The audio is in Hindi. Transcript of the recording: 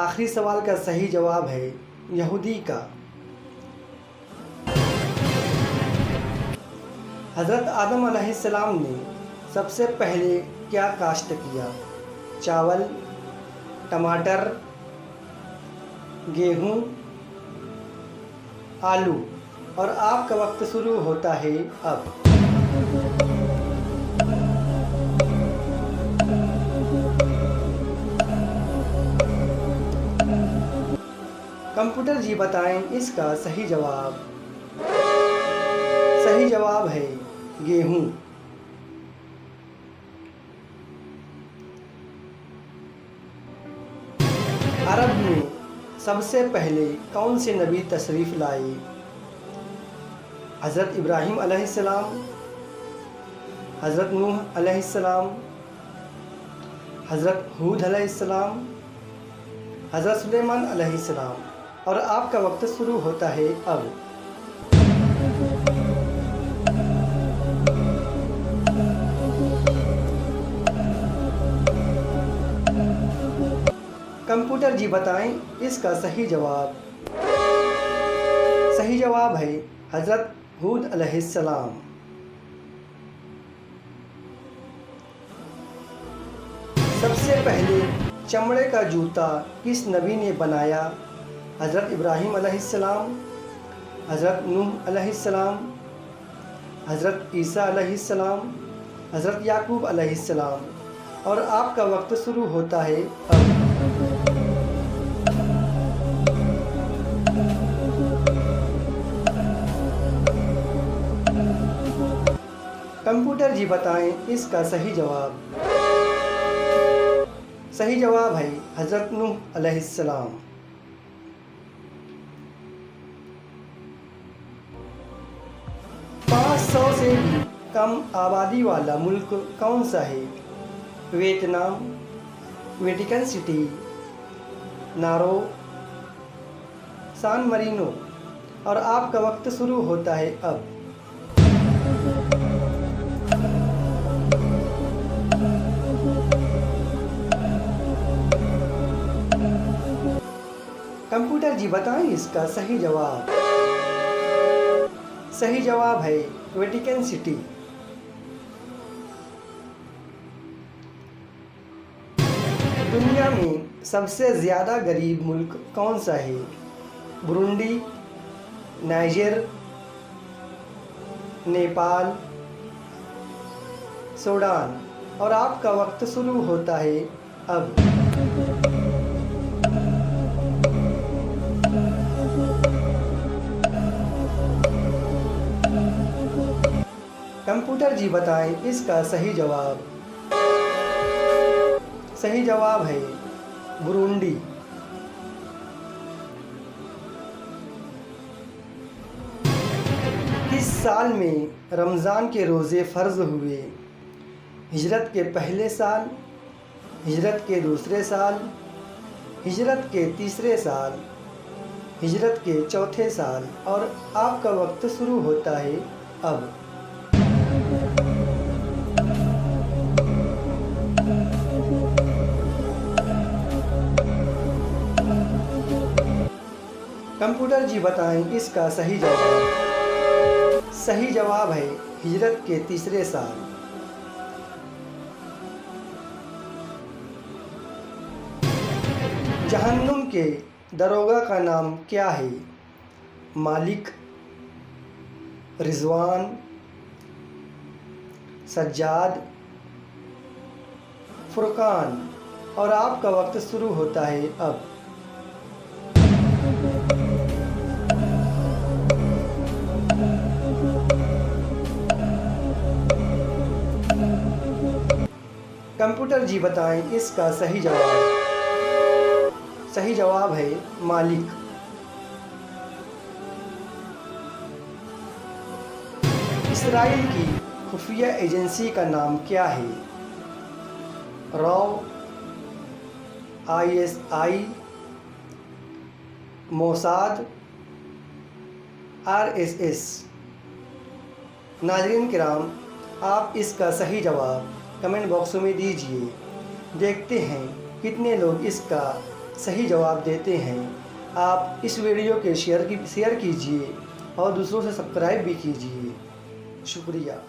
आखिरी सवाल का सही जवाब है यहूदी का। हज़रत आदम अलैहिस्सलाम ने सबसे पहले क्या काश्त किया? चावल, टमाटर, गेहूँ, आलू। और आपका वक्त शुरू होता है अब। कंप्यूटर जी बताएं इसका सही जवाब। सही जवाब है गेहूँ। अरब में सबसे पहले कौन से नबी तशरीफ़ लाए? हज़रत इब्राहीम अलैहिस्सलाम, हज़रत नूह अलैहिस्सलाम, हज़रत हूद अलैहिस्सलाम, हज़रत सुलेमान अलैहिस्सलाम। और आपका वक्त शुरू होता है अब। कंप्यूटर जी बताएं इसका सही जवाब। सही जवाब है हज़रत हूद अलैहिस्सलाम। सबसे पहले चमड़े का जूता किस नबी ने बनाया? हज़रत इब्राहीम अलैहिस्सलाम, हज़रत नूह अलैहिस्सलाम, हज़रत ईसा अलैहिस्सलाम, हज़रत याकूब अलैहिस्सलाम। और आपका वक्त शुरू होता है अब। कंप्यूटर जी बताएं इसका सही जवाब। सही जवाब है हज़रत नूह अलैहिस्सलाम। पाँच सौ से भी कम आबादी वाला मुल्क कौन सा है? वियतनाम, वेटिकन सिटी, नारो, सान मरीनो। और आपका वक्त शुरू होता है अब। कंप्यूटर जी बताएं इसका सही जवाब। सही जवाब है वेटिकन सिटी। दुनिया में सबसे ज़्यादा गरीब मुल्क कौन सा है? Burundi, niger, Nepal, Sudan. और आपका वक्त शुरू होता है अब। कंप्यूटर जी बताएं इसका सही जवाब। सही जवाब है बुरुंडी। किस साल में रमज़ान के रोज़े फ़र्ज़ हुए? हिजरत के पहले साल, हिजरत के दूसरे साल, हिजरत के तीसरे साल, हिजरत के चौथे साल। और आपका वक्त शुरू होता है अब। कंप्यूटर जी बताएं इसका सही जवाब। सही जवाब है हिजरत के तीसरे साल। जहन्नुम के दरोगा का नाम क्या है? मालिक, रिजवान, सज्जाद, फुरकान। और आपका वक्त शुरू होता है अब। कंप्यूटर जी बताएं इसका सही जवाब। सही जवाब है मालिक। इसराइल की खुफिया एजेंसी का नाम क्या है? Raw, ISI, Mossad, RSS। नाज़रीन किराम, आप इसका सही जवाब कमेंट बॉक्स में दीजिए। देखते हैं कितने लोग इसका सही जवाब देते हैं। आप इस वीडियो के शेयर कीजिए और दूसरों से सब्सक्राइब भी कीजिए। शुक्रिया।